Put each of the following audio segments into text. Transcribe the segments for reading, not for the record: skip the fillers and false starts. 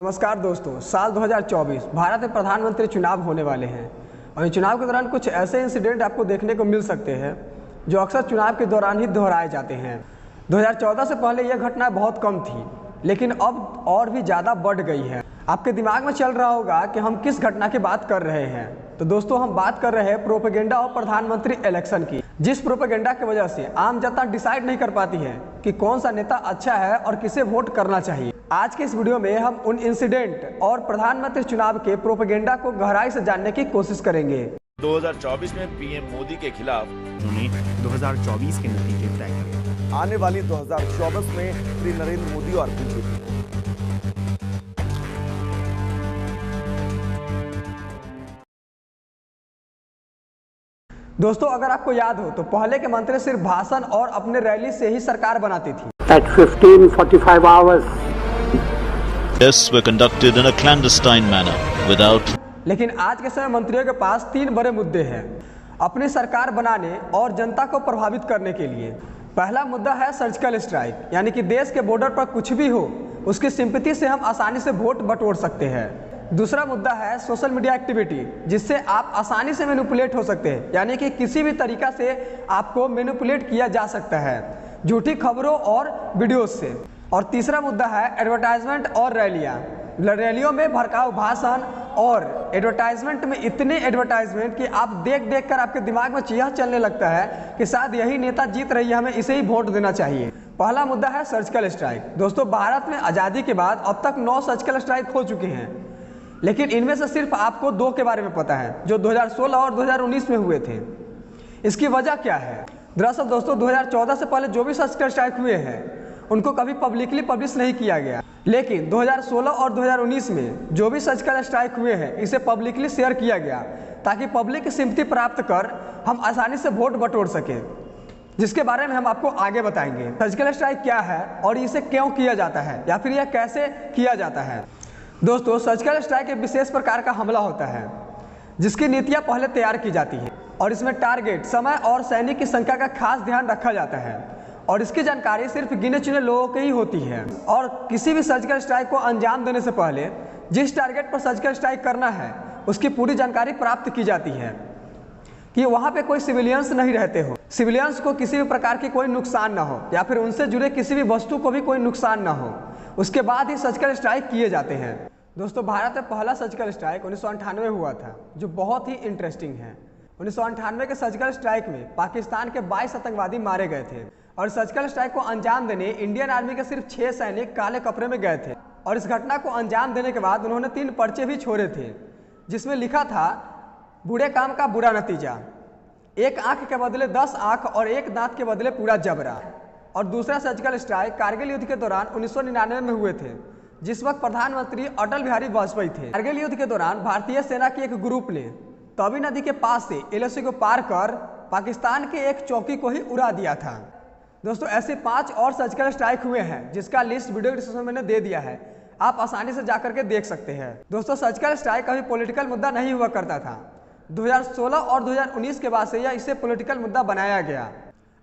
नमस्कार दोस्तों, साल 2024 भारत में प्रधानमंत्री चुनाव होने वाले हैं और इन चुनाव के दौरान कुछ ऐसे इंसिडेंट आपको देखने को मिल सकते हैं जो अक्सर चुनाव के दौरान ही दोहराए जाते हैं। 2014 से पहले यह घटना बहुत कम थी, लेकिन अब और भी ज़्यादा बढ़ गई है। आपके दिमाग में चल रहा होगा कि हम किस घटना की बात कर रहे हैं। तो दोस्तों, हम बात कर रहे हैं प्रोपेगेंडा और प्रधानमंत्री इलेक्शन की, जिस प्रोपेगेंडा की वजह से आम जनता डिसाइड नहीं कर पाती है कि कौन सा नेता अच्छा है और किसे वोट करना चाहिए। आज के इस वीडियो में हम उन इंसिडेंट और प्रधानमंत्री चुनाव के प्रोपेगेंडा को गहराई से जानने की कोशिश करेंगे। 2024 में पीएम मोदी के खिलाफ उन्हें 2024 के नतीजे तय करें। आने वाली 2024 में श्री नरेंद्र मोदी और बीजेपी। दोस्तों, अगर आपको याद हो तो पहले के मंत्री सिर्फ भाषण और अपने रैली से ही सरकार बनाती थी। At 15:45 hours, Tests were conducted in a clandestine manner without. लेकिन आज के समय मंत्रियों के पास तीन बड़े मुद्दे हैं अपनी सरकार बनाने और जनता को प्रभावित करने के लिए। पहला मुद्दा है सर्जिकल स्ट्राइक, यानी कि देश के बॉर्डर पर कुछ भी हो उसकी सिंपैथी से हम आसानी से वोट बटोर सकते हैं। दूसरा मुद्दा है सोशल मीडिया एक्टिविटी, जिससे आप आसानी से मैनिपुलेट हो सकते हैं, यानी कि किसी भी तरीका से आपको मैनिपुलेट किया जा सकता है झूठी खबरों और वीडियोज से। और तीसरा मुद्दा है एडवर्टाइजमेंट और रैलियाँ। रैलियों में भड़काऊ भाषण और एडवर्टाइजमेंट में इतने एडवर्टाइजमेंट कि आप देख देख कर आपके दिमाग में यह चलने लगता है कि शायद यही नेता जीत रही है, हमें इसे ही वोट देना चाहिए। पहला मुद्दा है सर्जिकल स्ट्राइक। दोस्तों, भारत में आज़ादी के बाद अब तक 9 सर्जिकल स्ट्राइक हो चुके हैं, लेकिन इनमें से सिर्फ आपको 2 के बारे में पता है, जो 2016 और 2019 में हुए थे। इसकी वजह क्या है? दरअसल दोस्तों, 2014 से पहले जो भी सर्जिकल स्ट्राइक हुए हैं उनको कभी पब्लिकली पब्लिश नहीं किया गया, लेकिन 2016 और 2019 में जो भी सर्जिकल स्ट्राइक हुए हैं इसे पब्लिकली शेयर किया गया ताकि पब्लिक की सिंपैथी प्राप्त कर हम आसानी से वोट बटोर सकें, जिसके बारे में हम आपको आगे बताएंगे। सर्जिकल स्ट्राइक क्या है और इसे क्यों किया जाता है या फिर यह कैसे किया जाता है। दोस्तों, सर्जिकल स्ट्राइक एक विशेष प्रकार का हमला होता है जिसकी नीतियां पहले तैयार की जाती है और इसमें टारगेट, समय और सैनिक की संख्या का खास ध्यान रखा जाता है और इसकी जानकारी सिर्फ गिने चुने लोगों की ही होती है। और किसी भी सर्जिकल स्ट्राइक को अंजाम देने से पहले जिस टारगेट पर सर्जिकल स्ट्राइक करना है उसकी पूरी जानकारी प्राप्त की जाती है कि वहाँ पे कोई सिविलियंस नहीं रहते हो, सिविलियंस को किसी भी प्रकार की कोई नुकसान ना हो या फिर उनसे जुड़े किसी भी वस्तु को भी कोई नुकसान ना हो। उसके बाद ही सर्जिकल स्ट्राइक किए जाते हैं। दोस्तों, भारत में पहला सर्जिकल स्ट्राइक 1998 हुआ था, जो बहुत ही इंटरेस्टिंग है। 1998 के सर्जिकल स्ट्राइक में पाकिस्तान के 22 आतंकवादी मारे गए थे और सर्जिकल स्ट्राइक को अंजाम देने इंडियन आर्मी के सिर्फ 6 सैनिक काले कपड़े में गए थे। और इस घटना को अंजाम देने के बाद उन्होंने 3 पर्चे भी छोड़े थे जिसमें लिखा था बुरे काम का बुरा नतीजा, 1 आंख के बदले 10 आंख और 1 दांत के बदले पूरा जबरा। और दूसरा सर्जिकल स्ट्राइक कारगिल युद्ध के दौरान 1999 में हुए थे, जिस वक्त प्रधानमंत्री अटल बिहारी वाजपेयी थे। कारगिल युद्ध के दौरान भारतीय सेना के एक ग्रुप ने तवी नदी के पास से एलओसी को पार कर पाकिस्तान के एक चौकी को ही उड़ा दिया था। दोस्तों, ऐसे 5 और सर्जिकल स्ट्राइक हुए हैं जिसका लिस्ट वीडियो डिस्क्रिप्शन में मैंने दे दिया है, आप आसानी से जाकर के देख सकते हैं। दोस्तों, सर्जिकल स्ट्राइक कभी पॉलिटिकल मुद्दा नहीं हुआ करता था। 2016 और 2019 के बाद से यह इसे पॉलिटिकल मुद्दा बनाया गया।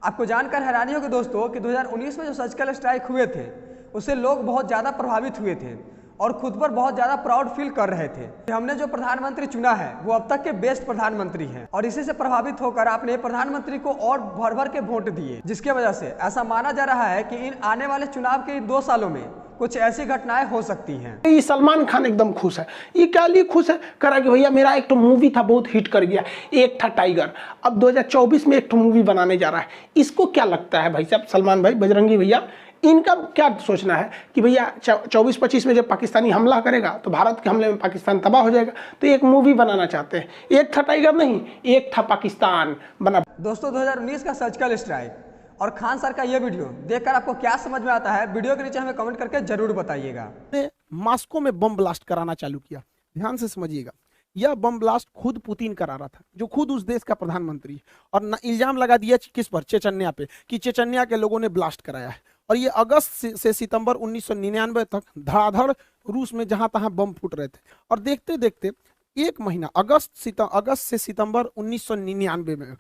आपको जानकर हैरानी होगी दोस्तों कि 2019 में जो सर्जिकल स्ट्राइक हुए थे उससे लोग बहुत ज़्यादा प्रभावित हुए थे और खुद पर बहुत ज़्यादा प्राउड फील कर रहे थे कि हमने जो प्रधानमंत्री चुना है वो अब तक के बेस्ट प्रधानमंत्री हैं। और इसी से प्रभावित होकर आपने प्रधानमंत्री को और भर भर के वोट दिए, जिसकी वजह से ऐसा माना जा रहा है कि इन आने वाले चुनाव के 2 सालों में कुछ ऐसी घटनाएं हो सकती हैं। ये सलमान खान एकदम खुश है। ये क्या लिए खुश है? करा कि भैया मेरा एक तो मूवी था बहुत हिट कर गया, एक था टाइगर, अब 2024 में एक तो मूवी बनाने जा रहा है। इसको क्या लगता है भाई साहब, सलमान भाई, बजरंगी भैया, इनका क्या सोचना है कि भैया 24-25 में जब पाकिस्तानी हमला करेगा तो भारत के हमले में पाकिस्तान तबाह हो जाएगा, तो एक मूवी बनाना चाहते हैं। एक था टाइगर नहीं, एक था पाकिस्तान बना। दोस्तों, 2019 का सर्जिकल स्ट्राइक और खान सर का ये वीडियो देखकर आपको क्या समझ में आता है, वीडियो के नीचे हमें कमेंट करके जरूर बताइएगा। मॉस्को में बम ब्लास्ट कराना चालू किया। ध्यान से समझिएगा, यह बम ब्लास्ट खुद पुतिन करा रहा था, जो खुद उस देश का प्रधानमंत्री, और इल्जाम लगा दिया किस पर? चेचन्या पे, कि चेचन्या के लोगों ने ब्लास्ट कराया है। और ये अगस्त से सितंबर 1999 तक धड़ाधड़ रूस में जहां तहां बम फूट रहे थे। और देखते देखते 1 महीना, अगस्त से सितंबर 1999 में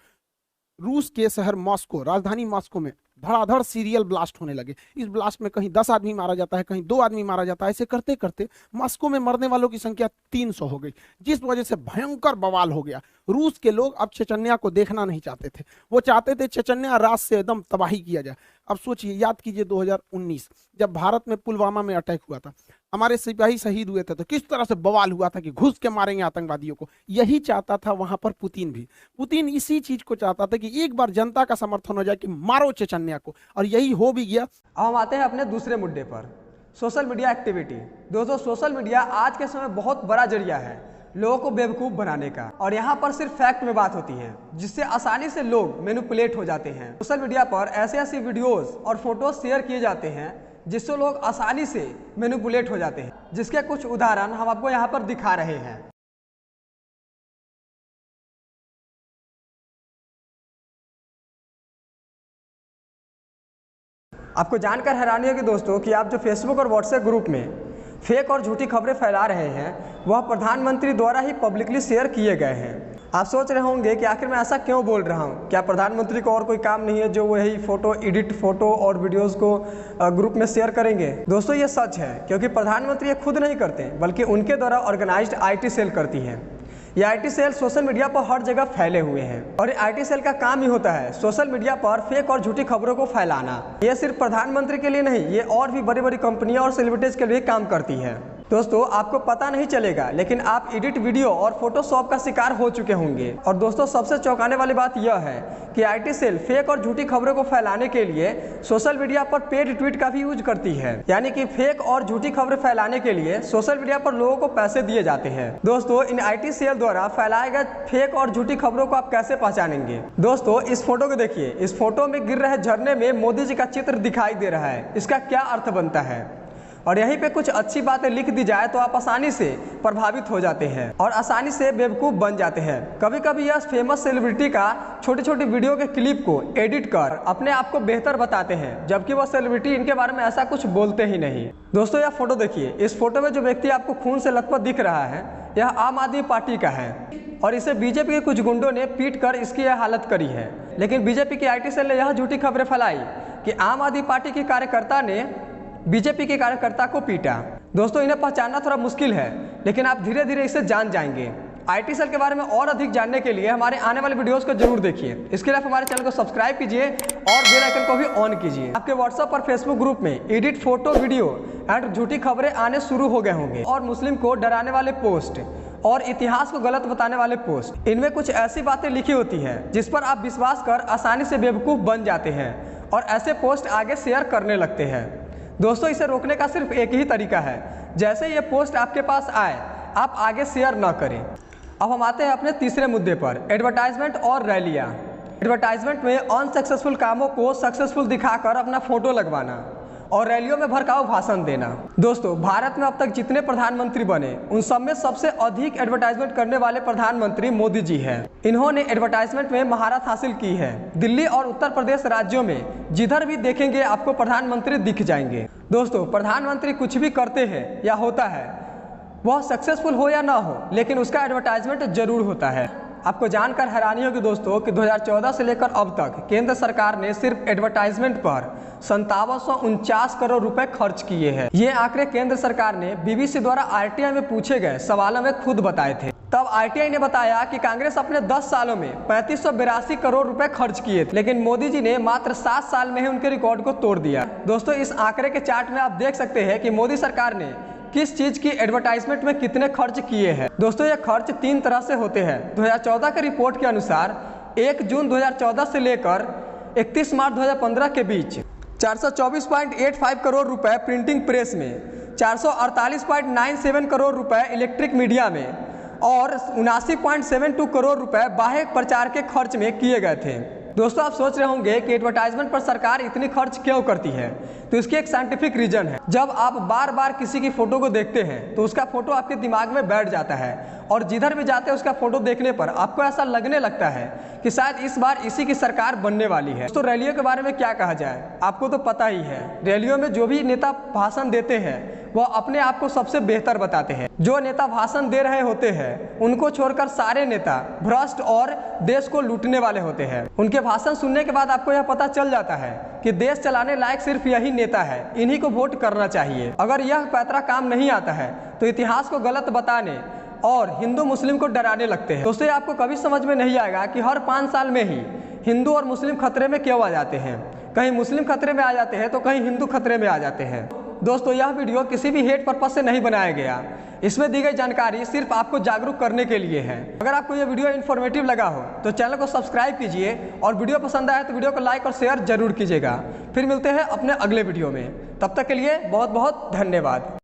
रूस के शहर मॉस्को, राजधानी मॉस्को में धड़ाधड़ सीरियल ब्लास्ट होने लगे। इस ब्लास्ट में कहीं 10 आदमी मारा जाता है, कहीं 2 आदमी मारा जाता है। ऐसे करते करते मॉस्को में मरने वालों की संख्या 300 हो गई, जिस वजह से भयंकर बवाल हो गया। रूस के लोग अब चेचन्या को देखना नहीं चाहते थे, वो चाहते थे चेचन्या रात से एकदम तबाही किया जाए। अब सोचिए, याद कीजिए 2019 जब भारत में पुलवामा में अटैक हुआ था, हमारे सिपाही शहीद हुए थे, तो किस तरह से बवाल हुआ था कि घुस के मारेंगे आतंकवादियों को। यही चाहता था वहां पर पुतिन भी। पुतिन इसी चीज को चाहता था कि एक बार जनता का समर्थन हो जाए कि मारो चेचन्या को, और यही हो भी गया। अब हम आते हैं अपने दूसरे मुद्दे पर, सोशल मीडिया एक्टिविटी। दोस्तों, सोशल मीडिया आज के समय बहुत बड़ा जरिया है लोगों को बेवकूफ़ बनाने का, और यहाँ पर सिर्फ फैक्ट में बात होती है, जिससे आसानी से लोग मैनिपुलेट हो जाते हैं। सोशल मीडिया पर ऐसे ऐसे वीडियोस और फोटोज शेयर किए जाते हैं जिससे लोग आसानी से मैनिपुलेट हो जाते हैं, जिसके कुछ उदाहरण हम आपको यहाँ पर दिखा रहे हैं। आपको जानकर हैरानी होगी दोस्तों कि आप जो फेसबुक और व्हाट्सएप ग्रुप में फेक और झूठी खबरें फैला रहे हैं वह प्रधानमंत्री द्वारा ही पब्लिकली शेयर किए गए हैं। आप सोच रहे होंगे कि आखिर मैं ऐसा क्यों बोल रहा हूँ, क्या प्रधानमंत्री को और कोई काम नहीं है जो वही फोटो एडिट फोटो और वीडियोस को ग्रुप में शेयर करेंगे। दोस्तों, ये सच है, क्योंकि प्रधानमंत्री ये खुद नहीं करते बल्कि उनके द्वारा ऑर्गेनाइज्ड IT सेल करती है। ये IT सेल सोशल मीडिया पर हर जगह फैले हुए हैं, और ये IT सेल का काम ही होता है सोशल मीडिया पर फेक और झूठी खबरों को फैलाना। ये सिर्फ प्रधानमंत्री के लिए नहीं, ये और भी बड़ी बड़ी कंपनियां और सेलिब्रिटीज के लिए काम करती है। दोस्तों, आपको पता नहीं चलेगा लेकिन आप एडिट वीडियो और फोटोशॉप का शिकार हो चुके होंगे। और दोस्तों, सबसे चौंकाने वाली बात यह है कि IT सेल फेक और झूठी खबरों को फैलाने के लिए सोशल मीडिया पर पेड ट्वीट का भी यूज करती है, यानी कि फेक और झूठी खबरें फैलाने के लिए सोशल मीडिया पर लोगों को पैसे दिए जाते हैं। दोस्तों, इन IT सेल द्वारा फैलाए गए फेक और झूठी खबरों को आप कैसे पहचानेंगे? दोस्तों, इस फोटो को देखिए, इस फोटो में गिर रहे झरने में मोदी जी का चित्र दिखाई दे रहा है। इसका क्या अर्थ बनता है? और यहीं पे कुछ अच्छी बातें लिख दी जाए तो आप आसानी से प्रभावित हो जाते हैं और आसानी से बेवकूफ़ बन जाते हैं। कभी कभी यह फेमस सेलिब्रिटी का छोटी छोटी वीडियो के क्लिप को एडिट कर अपने आप को बेहतर बताते हैं, जबकि वह सेलिब्रिटी इनके बारे में ऐसा कुछ बोलते ही नहीं। दोस्तों, यह फोटो देखिए, इस फोटो में जो व्यक्ति आपको खून से लथपथ दिख रहा है यह आम आदमी पार्टी का है, और इसे बीजेपी के कुछ गुंडों ने पीट कर इसकी यह हालत करी है। लेकिन बीजेपी की IT सेल ने यह झूठी खबरें फैलाई कि आम आदमी पार्टी के कार्यकर्ता ने बीजेपी के कार्यकर्ता को पीटा। दोस्तों, इन्हें पहचानना थोड़ा मुश्किल है, लेकिन आप धीरे धीरे इसे जान जाएंगे। IT सेल के बारे में और अधिक जानने के लिए हमारे आने वाले वीडियोस को जरूर देखिए। इसके लिए हमारे चैनल को सब्सक्राइब कीजिए और बेल आइकन को भी ऑन कीजिए। आपके व्हाट्सएप और फेसबुक ग्रुप में एडिट फोटो वीडियो एंड झूठी खबरें आने शुरू हो गए होंगे, और मुस्लिम को डराने वाले पोस्ट और इतिहास को गलत बताने वाले पोस्ट, इनमें कुछ ऐसी बातें लिखी होती है जिस पर आप विश्वास कर आसानी से बेवकूफ़ बन जाते हैं और ऐसे पोस्ट आगे शेयर करने लगते हैं। दोस्तों, इसे रोकने का सिर्फ एक ही तरीका है, जैसे ये पोस्ट आपके पास आए आप आगे शेयर ना करें। अब हम आते हैं अपने तीसरे मुद्दे पर, एडवर्टाइजमेंट और रैलियाँ। एडवर्टाइजमेंट में अनसक्सेसफुल कामों को सक्सेसफुल दिखाकर अपना फोटो लगवाना और रैलियों में भड़काऊ भाषण देना। दोस्तों, भारत में अब तक जितने प्रधानमंत्री बने उन सब में सबसे अधिक एडवर्टाइजमेंट करने वाले प्रधानमंत्री मोदी जी हैं। इन्होंने एडवर्टाइजमेंट में महारत हासिल की है। दिल्ली और उत्तर प्रदेश राज्यों में जिधर भी देखेंगे आपको प्रधानमंत्री दिख जाएंगे। दोस्तों, प्रधानमंत्री कुछ भी करते हैं या होता है, वह सक्सेसफुल हो या ना हो, लेकिन उसका एडवर्टाइजमेंट जरूर होता है। आपको जानकर हैरानी होगी दोस्तों कि 2014 से लेकर अब तक केंद्र सरकार ने सिर्फ एडवर्टाइजमेंट पर 5749 करोड़ रुपए खर्च किए हैं। ये आंकड़े केंद्र सरकार ने BBC द्वारा RTI में पूछे गए सवालों में खुद बताए थे। तब RTI ने बताया कि कांग्रेस अपने 10 सालों में 3582 करोड़ रुपए खर्च किए थे, लेकिन मोदी जी ने मात्र 7 साल में ही उनके रिकॉर्ड को तोड़ दिया। दोस्तों, इस आंकड़े के चार्ट में आप देख सकते हैं कि मोदी सरकार ने किस चीज की एडवर्टाइजमेंट में कितने खर्च किए हैं। दोस्तों, ये खर्च 3 तरह से होते हैं। 2014 के रिपोर्ट के अनुसार 1 जून 2014 से लेकर 31 मार्च 2015 के बीच 424.85 करोड़ रुपए प्रिंटिंग प्रेस में, 448.97 करोड़ रुपए इलेक्ट्रिक मीडिया में और 79.72 करोड़ रुपए बाह्य प्रचार के खर्च में किए गए थे। दोस्तों, आप सोच रहे होंगे कि एडवर्टाइजमेंट पर सरकार इतनी खर्च क्यों करती है, तो इसकी एक साइंटिफिक रीजन है। जब आप बार बार किसी की फोटो को देखते हैं तो उसका फोटो आपके दिमाग में बैठ जाता है और जिधर भी जाते हैं उसका फोटो देखने पर आपको ऐसा लगने लगता है कि शायद इस बार इसी की सरकार बनने वाली है। तो रैलियों के बारे में क्या कहा जाए, आपको तो पता ही है, रैलियों में जो भी नेता भाषण देते हैं वह अपने आप को सबसे बेहतर बताते हैं। जो नेता भाषण दे रहे होते हैं उनको छोड़कर सारे नेता भ्रष्ट और देश को लूटने वाले होते हैं। उनके भाषण सुनने के बाद आपको यह पता चल जाता है कि देश चलाने लायक सिर्फ यही नेता है, इन्हीं को वोट करना चाहिए। अगर यह पैतरा काम नहीं आता है तो इतिहास को गलत बताने और हिंदू मुस्लिम को डराने लगते हैं। दोस्तों, आपको कभी समझ में नहीं आएगा कि हर 5 साल में ही हिंदू और मुस्लिम खतरे में क्यों आ जाते हैं। कहीं मुस्लिम खतरे में आ जाते हैं तो कहीं हिंदू खतरे में आ जाते हैं। दोस्तों, यह वीडियो किसी भी हेट पर्पस से नहीं बनाया गया। इसमें दी गई जानकारी सिर्फ आपको जागरूक करने के लिए है। अगर आपको यह वीडियो इन्फॉर्मेटिव लगा हो तो चैनल को सब्सक्राइब कीजिए और वीडियो पसंद आए तो वीडियो को लाइक और शेयर जरूर कीजिएगा। फिर मिलते हैं अपने अगले वीडियो में, तब तक के लिए बहुत बहुत धन्यवाद।